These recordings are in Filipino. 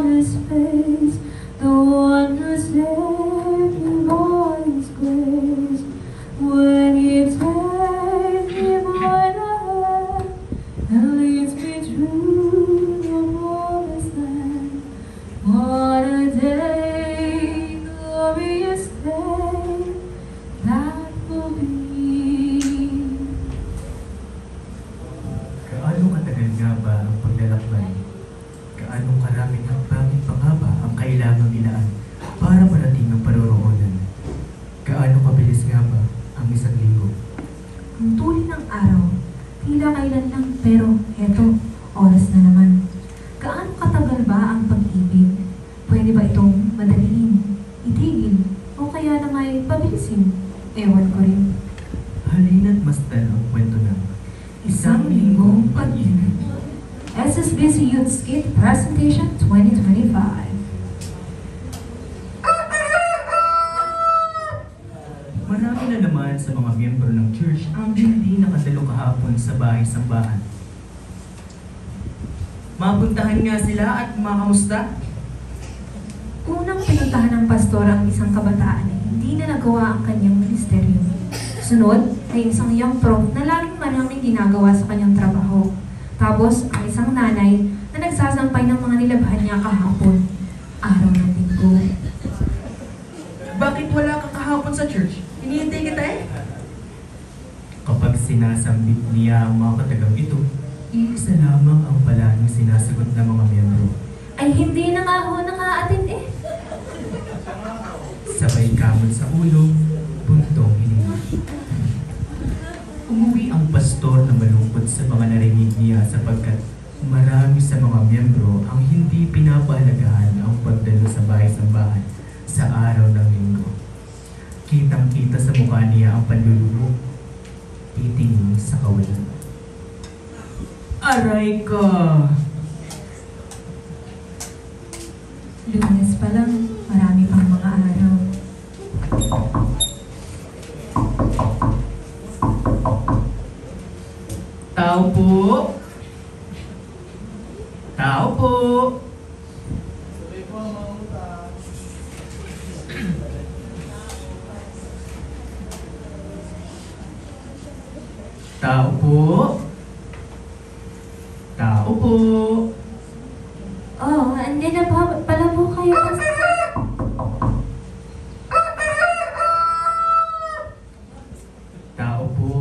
on his face, the one who saved me by his grace. When he takes me by the hand and leads me through the promised land. What a day, glorious day, that will be. Gaano katagal nga ba ang paglalakbay? Gaano karaming hakbangin pa nga ba ang kailangang ilaan para marating ang paroroonan? Gaano kabilis nga ba ang isang linggo? Ang tuloy ng araw, tila kailan lang pero eto, oras na naman. Gaano katagal ba ang pag-ibig? Pwede ba itong madaliin, itigil, o kaya na may pabilisin? Ewan ko rin. Halina't masdan ang kwento ng Isang Linggong Pag-ibig. SSBC Youth Skit Presentation 2025. Marami na naman sa mga miyembro ng church ang hindi nakadalo kahapon sa bahay-sambahan. Mapuntahan nga sila at makamusta? Unang pinuntahan ng pastor ang isang kabataan na hindi na nagawa ang kanyang ministeryo. Sunod ay isang young prof na laging maraming ginagawa sa kanyang trabaho. Tapos ang isang nanay na nagsasampay ng mga nilabhan niya kahapon. Araw ng linggo. Bakit wala ka kahapon sa church? Hinihintay kita eh? Kapag sinasambit niya ang mga katagang ito, iisa lamang ang palaging sinasagot ng mga miyembro. Ay hindi na nga ho naka-attend eh. Sabay kamot sa ulo, buntong hininga. Umuwi ang pastor na malungkot sa mga narinig niya sapagkat marami sa mga miyembro ang hindi pinapahalagahan ang pagdalo sa bahay-sambahan sa araw ng linggo. Kitang-kita sa mukha niya ang panluluho, titingin sa kawalan. Aray ka! Lunes pa lang, marami pang mga araw. Tao po! Tao po! Tao po! Tao po! Oh, hindi na pala po kayo kasi. Tao po!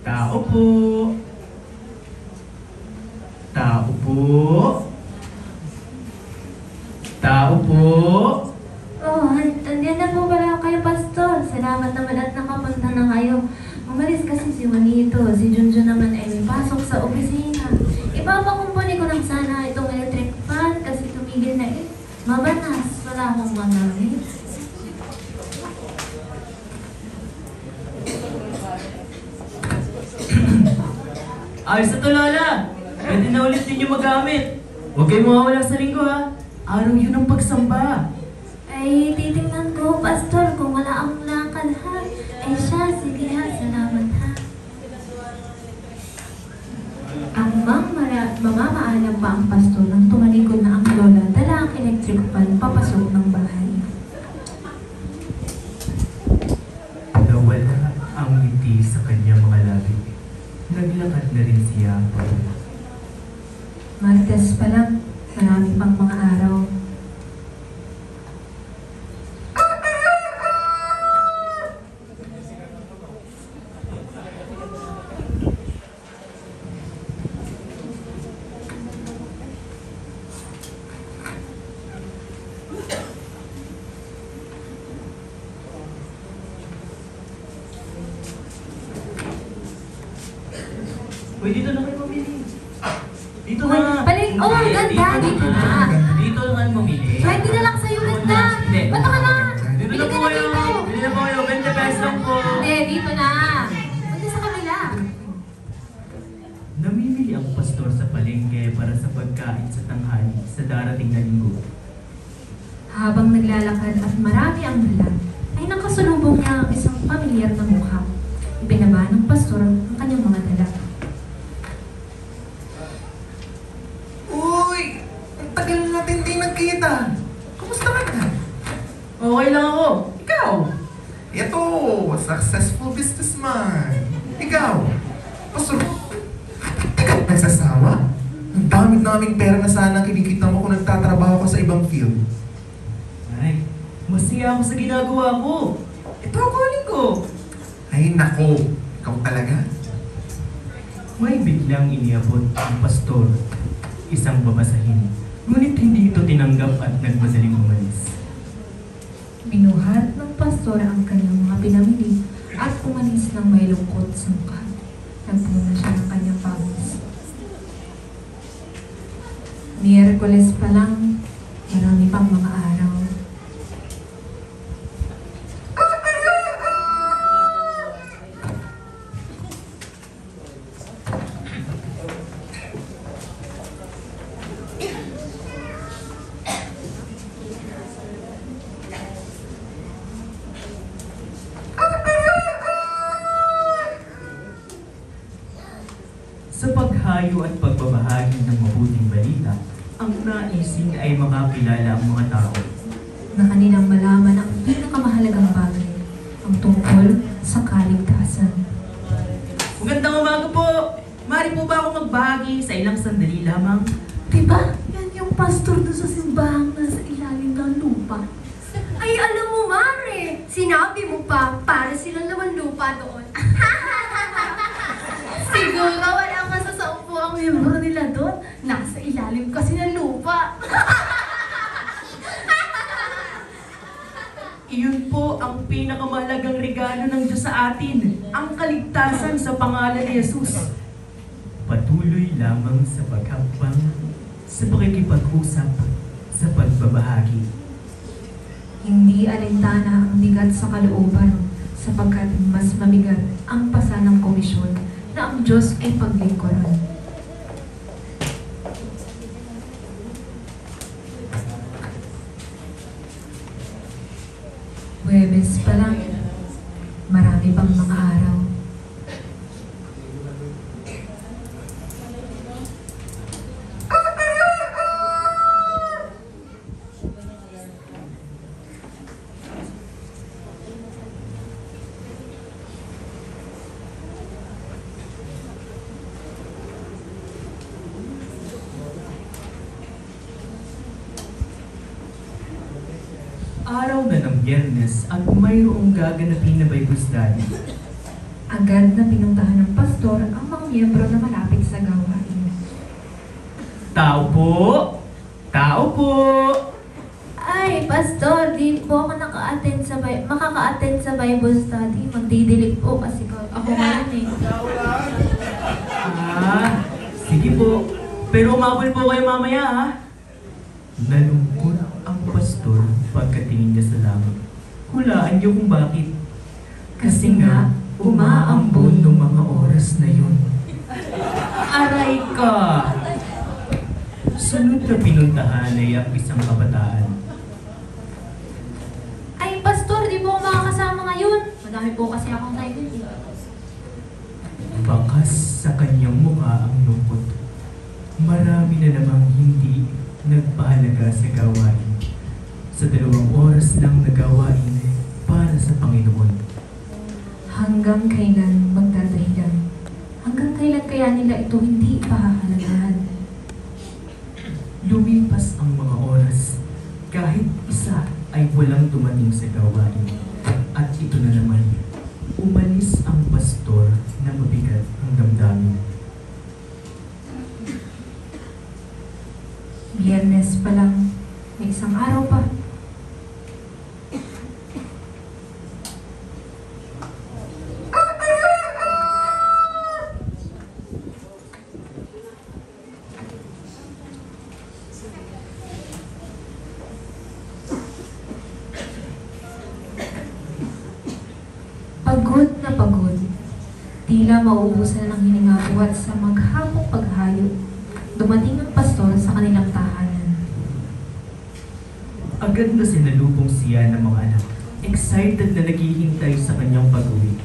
Tao po! Tao po! Tao po! Oh, hindi na po pala kayo, pastor. Salamat naman at nakapunta na kayo. Umalis kasi si Juanito. Si Junjun naman ay may pasok sa opisina. Ipapakumpuni ko lang sana itong electric fan kasi tumigil na eh. Mabanas, wala akong magamit. Ayos na to, Lola! Pwede na ulit din yung magamit. Huwag kayo mawawala sa linggo, ha? Araw yun ang pagsamba. Ay, titingnan ko, pastor, kung wala akong lakad ha. Ay siya, sige ha, salamat ha. Ang mamamaalam pa ang pastor nang tumalikod na ang lola, dala ang electric fan papasok ng bahay. Nawala ang ngiti sa kanyang mga labi. Naglakad na rin siya pabalik. Martes pa lang, marami pang mga araw. Uy, dito na kayo mamili. Dito na. Balik! Oh, ang ganda! Dito na! Dito na kayo mamili. 20 na lang sa unit na! Hindi. Ba't ka na? Dito na po kayo. Bili na po kayo. 20 pesos lang po. Hindi, dito na! Punta sa kanila! Namimili ang pastor sa palengke para sa pagkain sa tanghali sa darating na linggo. Habang naglalakad at marami ang dala, ay nakasulubong niya ang isang pamilyar na mukha. Ibinaba ng pastor ang kanyang mga dala. Uy! Ang tagal Okay lang ako. Ikaw? Ito, successful businessman. Ikaw, Pastor, di ka nagsasawa? Ang dami-daming pera na sana kinikita mo kung nagtatrabaho ka sa ibang field. Ay, masaya ako sa ginagawa ko. Ito ang calling ko. Ay nako, ikaw talaga? May biglang iniabot ang pastor, isang babasahin. Ngunit hindi ito tinanggap at nagmadaling umalis. Binuhat ng pastor ang kanyang mga pinamili at umalis ng may lungkot sa mukha. Nagpuna siya ng kanyang pawis. Miyerkules pa lang, marami pang mga araw. Sa paghayo at pagbabahagi ng mabuting balita, ang naisin ay makakilala ang mga tao. Na kanilang malaman ang pinakamahalagang bagay, ang tungkol sa kaligtasan. Magandang umaga po! Mari po ba ako magbahagi sa ilang sandali lamang? Diba? Yan yung pastor doon sa simbahang nasa ilalim ng lupa. Ay, alam mo, Mare! Sinabi mo pa, para silang laman lupa doon. Siguro wala masasaupo ang miyembro nila doon. Nasa ilalim kasi ng lupa. Iyon po ang pinakamahalagang regalo ng Diyos sa atin, ang kaligtasan sa pangalan ni Jesus. Patuloy lamang sa paghakbang, sa pakikipag-usap, sa pagbabahagi. Hindi alintana ang bigat sa kalooban, sapagkat mas mabigat ang pasanang komisyon na ang Diyos ay paglingkuran. Huwebes pa lang, marami pang mga araw. Araw na ng Biyernes at mayroong gaganapin na Bible study. Agad na pinuntahan ng pastor ang mga miyembro na malapit sa gawain. Tao po! Tao po! Ay, pastor, di po ako makaka-attend sa Bible study. Magdidilig po kasi ako ngayon eh. Sige po. Pero umabol po kayo mamaya ha. Nalungkot ang pastor pagkatingin niya sa langit. Hulaan niyo kung bakit. Kasi nga, umaambon ng mga oras na yun. Aray ka! Sunod na pinuntahan ay ang isang kabataan. Ay, pastor, di po ako makakasama ngayon. Madami po kasi akong kaibigan. Bakas sa kanyang mukha ang lungkot. Marami na namang hindi nagpahalaga sa gawain. Sa 2 oras lang na gawain para sa Panginoon. Hanggang kailan magdadahilan? Hanggang kailan kaya nila ito hindi pahahalagahan? Lumipas ang mga oras, kahit isa ay walang dumating sa gawain. At ito na naman, umalis ang pastor na mabigat ang damdamin. Biyernes pa lang, may isang araw pa. Pagod na pagod, tila mauubusan ng hininga buhat sa maghapong paghayo. Dumating ang pastor sa kanilang tahanan. Agad na sinalubong siya ng mga anak, excited na naghihintay sa kanyang pag-uwi.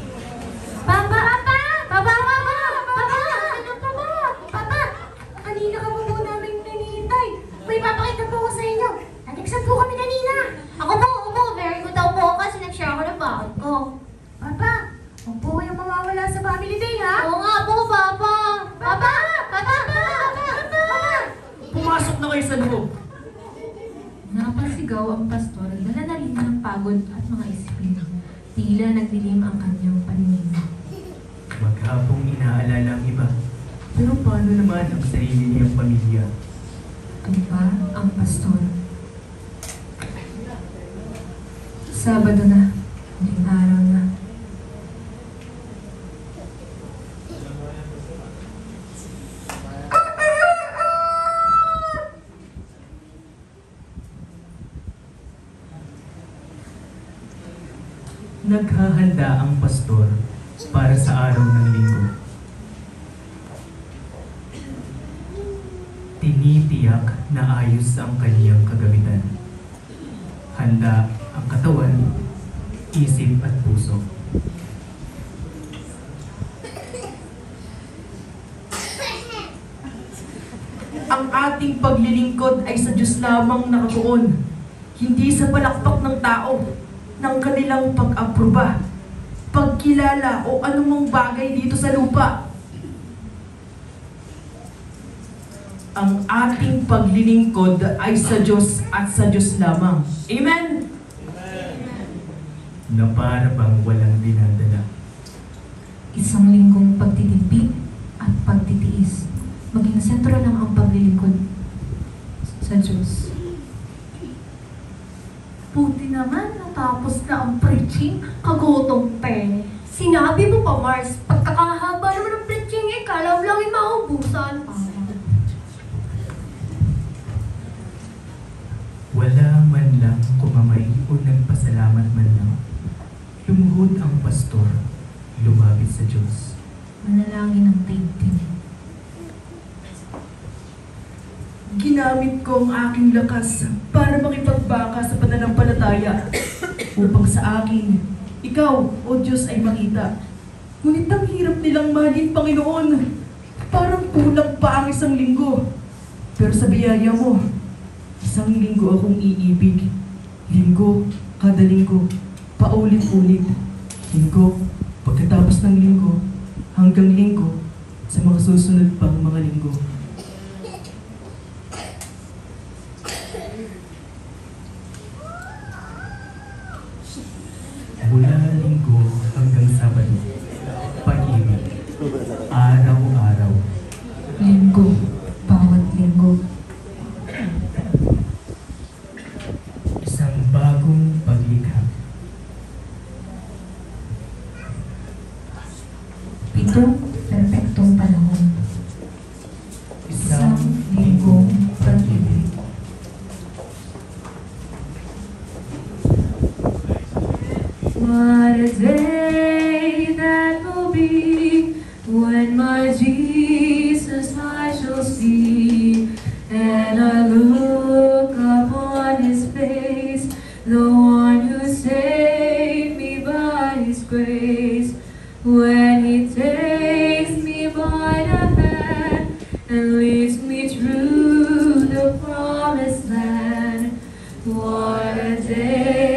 Papa! Papa! Papa! Papa! Papa! Ano pa ba? Papa! Kanina ka pa po namin nanihintay. May papakita po ko sa inyo. Natiksan po kami kanina. Ako po, very good ko. Napasigaw ang pastor, dala na rin ng pagod at mga isipin. Tila nagdilim ang kanyang paningin. Maghapong inaalala ang iba. Pero paano naman ang sarili niyang pamilya? Tumpa ang pastor. Sabado na, huling araw na. Naghahanda ang pastor para sa araw ng linggo. Tinitiyak na ayos ang kaniyang kagamitan. Handa ang katawan, isip at puso. Ang ating paglilingkod ay sa Diyos lamang nakatuon, hindi sa palakpak ng tao, ng kanilang pag-aproba, pagkilala o anumang bagay dito sa lupa. Ang ating paglilingkod ay sa Diyos at sa Diyos lamang. Amen? Na para bang walang dinadala. Isang linggong pagtitimpik at pagtitiis. Maging sentro lang ang paglilingkod sa Diyos. Buti naman natapos na ang preaching, kagutong pe. Sinabi mo pa, Mars, pagkakahaba naman ng preaching, kala mo lang yung maubusan. Wala man lang kumamay o nagpasalamat man lang. Lumuhod ang pastor, lumapit sa Diyos. Manalangin ang daigdig. Ginamit ko ang aking lakas para makipagbaka sa pananampalataya upang sa akin, ikaw, O Diyos, ay makita. Ngunit ang hirap nilang mahalin, Panginoon. Parang kulang pa ang isang linggo. Pero sa biyaya mo, isang linggo akong iibig. Linggo, kada linggo, paulit-ulit. Linggo, pagkatapos ng linggo, hanggang linggo, sa mga susunod pang mga linggo. Mula linggo hanggang Sabado, pag-ibig, araw-araw. Linggo, bawat linggo. Isang bagong paglikha. Pitong perpektong panahon. Isang linggong pag-ibig. What a day that will be when my Jesus I shall see, and I look upon His face, the one who saved me by His grace. When He takes me by the hand and leads me through the promised land, what a day